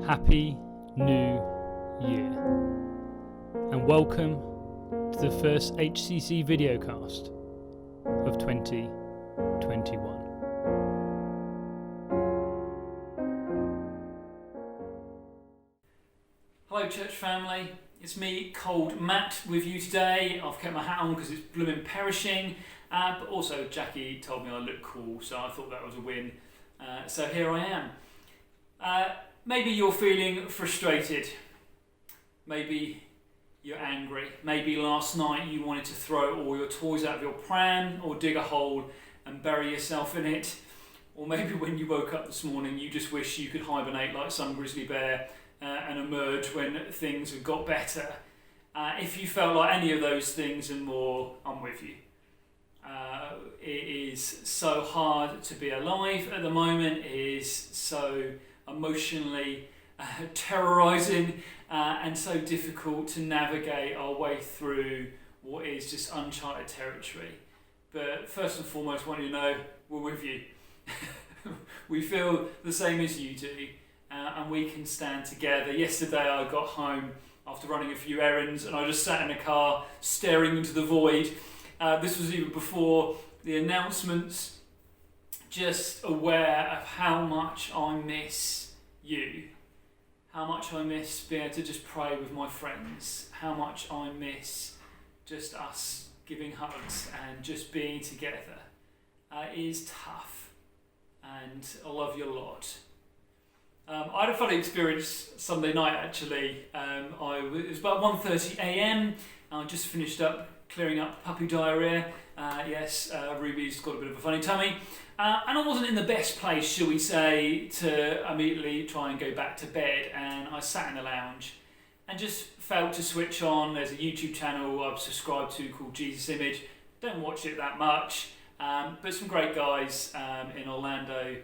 Happy New Year, and welcome to the first HCC Videocast of 2021. Hello church family, it's me, Cold Matt, with you today. I've kept my hat on because it's blooming perishing, but also Jackie told me I look cool, so I thought that was a win. So here I am. Maybe you're feeling frustrated, maybe you're angry, maybe last night you wanted to throw all your toys out of your pram or dig a hole and bury yourself in it, or maybe when you woke up this morning you just wish you could hibernate like some grizzly bear and emerge when things have got better. If you felt like any of those things and more, I'm with you. It is so hard to be alive at the moment. It is so emotionally terrorising and so difficult to navigate our way through what is just uncharted territory. But first and foremost, I want you to know we're with you. We feel the same as you do, and we can stand together. Yesterday I got home after running a few errands and I just sat in a car staring into the void. This was even before the announcements, just aware of how much I miss you, how much I miss being able to just pray with my friends, how much I miss just us giving hugs and just being together. It is tough, and I love you a lot. I had a funny experience Sunday night actually. It was about 1:30 a.m. I just finished up clearing up puppy diarrhea. Ruby's got a bit of a funny tummy. And I wasn't in the best place, shall we say, to immediately try and go back to bed. And I sat in the lounge and just felt to switch on. There's a YouTube channel I've subscribed to called Jesus Image. Don't watch it that much, but some great guys in Orlando,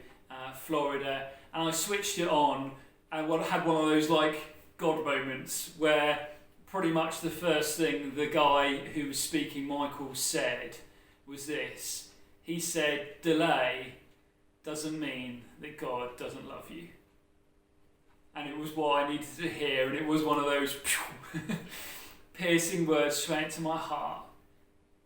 Florida. And I switched it on and had one of those like God moments where pretty much the first thing the guy who was speaking, Michael, said was this. He said, delay doesn't mean that God doesn't love you. And it was what I needed to hear, and it was one of those piercing words straight to my heart.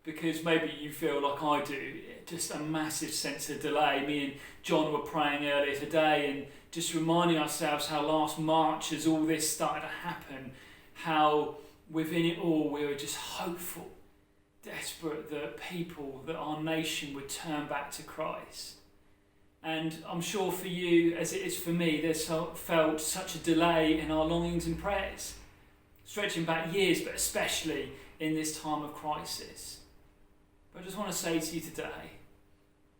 Because maybe you feel like I do, just a massive sense of delay. Me and John were praying earlier today and just reminding ourselves how last March, as all this started to happen, how within it all we were just hopeful, desperate that people, that our nation would turn back to Christ. And I'm sure for you, as it is for me, there's felt such a delay in our longings and prayers, stretching back years, but especially in this time of crisis. But I just want to say to you today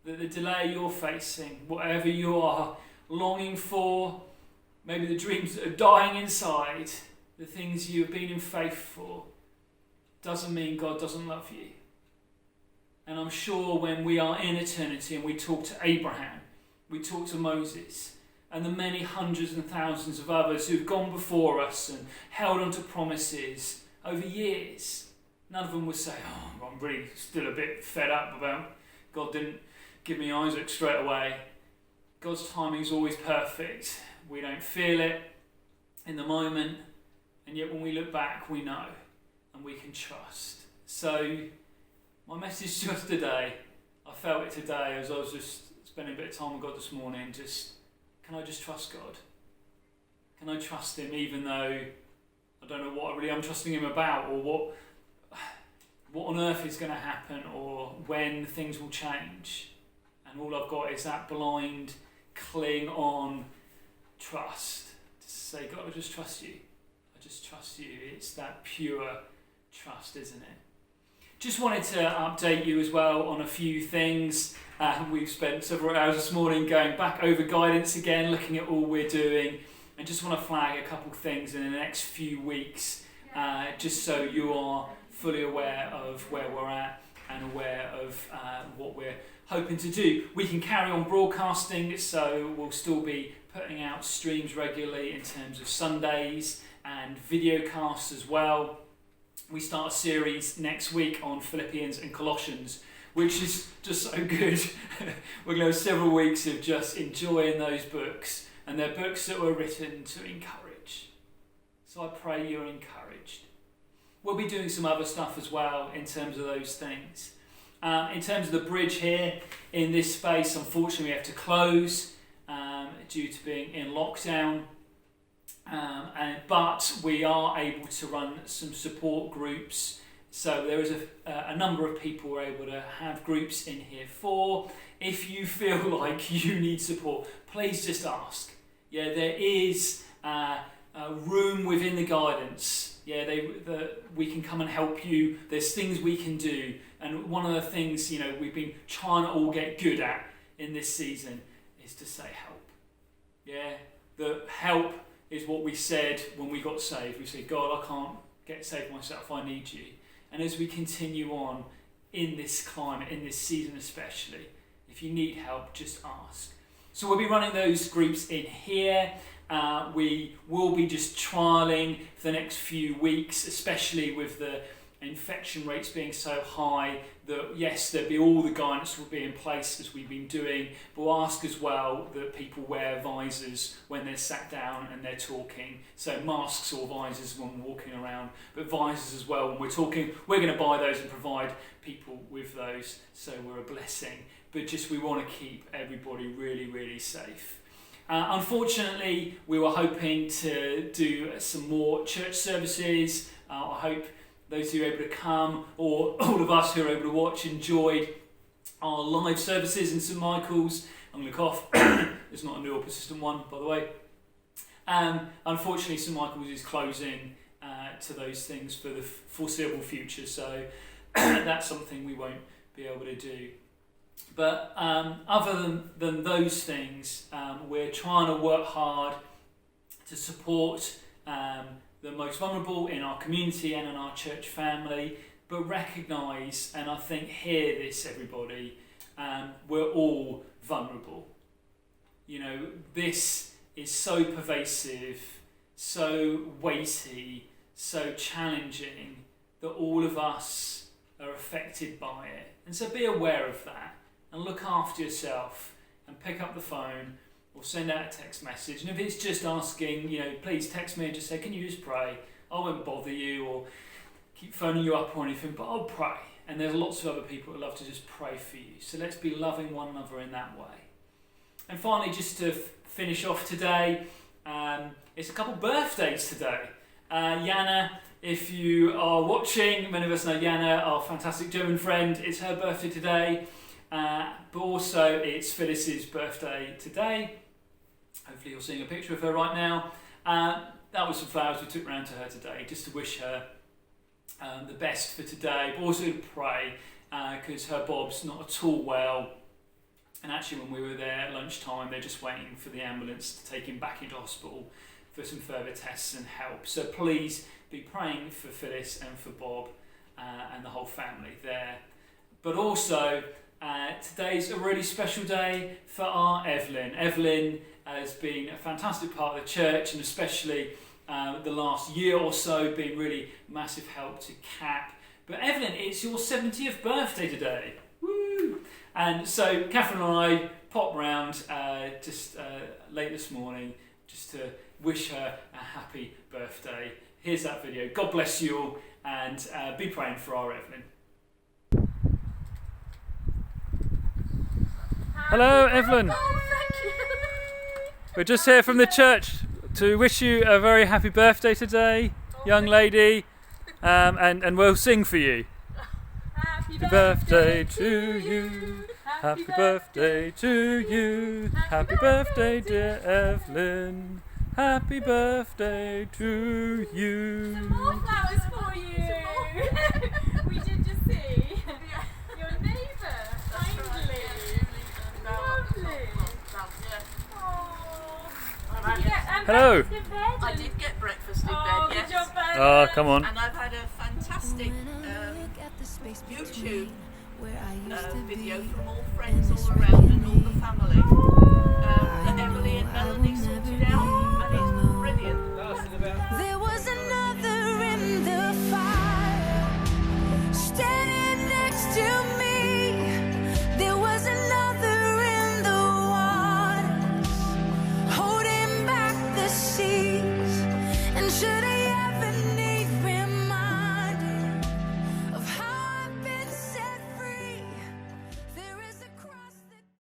that the delay you're facing, whatever you are longing for, maybe the dreams that are dying inside, the things you have been in faith for, doesn't mean God doesn't love you. And I'm sure when we are in eternity and we talk to Abraham, we talk to Moses, and the many hundreds and thousands of others who've gone before us and held on to promises over years, none of them would say, oh, I'm really still a bit fed up about God didn't give me Isaac straight away. God's timing is always perfect. We don't feel it in the moment, and yet when we look back, we know and we can trust. So my message to us today, I felt it today as I was just spending a bit of time with God this morning, can I just trust God? Can I trust him even though I don't know what really I'm trusting him about, or what on earth is going to happen, or when things will change? And all I've got is that blind, cling on trust to say, God, I just trust you. I just trust you. It's that pure trust, isn't it? Just wanted to update you as well on a few things. We've spent several hours this morning going back over guidance again, looking at all we're doing, and just want to flag a couple of things in the next few weeks, just so you are fully aware of where we're at and aware of what we're hoping to do. We can carry on broadcasting, so we'll still be putting out streams regularly in terms of Sundays and videocasts as well. We start a series next week on Philippians and Colossians, which is just so good. We're going to have several weeks of just enjoying those books and they're books that were written to encourage. So I pray you're encouraged. We'll be doing some other stuff as well in terms of those things. In terms of the bridge here, in this space, unfortunately we have to close due to being in lockdown. But we are able to run some support groups. So there is a number of people we're able to have groups in here for. If you feel like you need support, please just ask. Yeah, there is room within the guidance. Yeah, we can come and help you. There's things we can do. And one of the things, we've been trying to all get good at in this season is to say help. Yeah, the help is what we said when we got saved. We said, God, I can't get saved myself. I need you. And as we continue on in this climate, in this season especially, if you need help, just ask. So we'll be running those groups in here. We will be just trialling for the next few weeks, especially with the infection rates being so high that yes, there'll be all the guidance will be in place as we've been doing, but we'll ask as well that people wear visors when they're sat down and they're talking. So masks or visors when we're walking around, but visors as well when we're talking. We're going to buy those and provide people with those, so we're a blessing. But just we want to keep everybody really, really safe. Unfortunately, we were hoping to do some more church services. I hope those who are able to come, or all of us who are able to watch, enjoyed our live services in St Michael's. I'm going to cough. It's not a new or persistent one, by the way. Unfortunately, St Michael's is closing to those things for the foreseeable future, so that's something we won't be able to do. But other than those things, we're trying to work hard to support the most vulnerable in our community and in our church family, but recognise, and I think hear this, everybody, we're all vulnerable. This is so pervasive, so weighty, so challenging that all of us are affected by it. And so be aware of that and look after yourself and pick up the phone or send out a text message. And if it's just asking, please text me and just say, can you just pray? I won't bother you or keep phoning you up or anything, but I'll pray. And there's lots of other people who love to just pray for you. So let's be loving one another in that way. And finally, just to finish off today, it's a couple birthdays today. Jana, if you are watching, many of us know Jana, our fantastic German friend. It's her birthday today. But also it's Phyllis's birthday today. Hopefully you're seeing a picture of her right now. That was some flowers we took round to her today just to wish her the best for today, but also to pray because her Bob's not at all well. And actually when we were there at lunchtime, they're just waiting for the ambulance to take him back into hospital for some further tests and help. So please be praying for Phyllis and for Bob and the whole family there. But also today's a really special day for our Evelyn. Evelyn has been a fantastic part of the church, and especially the last year or so been really massive help to Cap. But Evelyn, it's your 70th birthday today. Woo! And so Catherine and I popped round just late this morning just to wish her a happy birthday. Here's that video. God bless you all, and be praying for our Evelyn. Hello, Evelyn. Oh, thank you. We're just here from the church to wish you a very happy birthday today, young lady, and we'll sing for you. Happy birthday to you. Happy birthday to you. Happy birthday, dear Evelyn. Happy birthday to you. Some more flowers for you. We did just see your neighbour kindly. Lovely. Hello. I did get breakfast in bed, yes. Good job, Ben. Oh, come on. And I've had a fantastic YouTube video from all friends all around and all the family.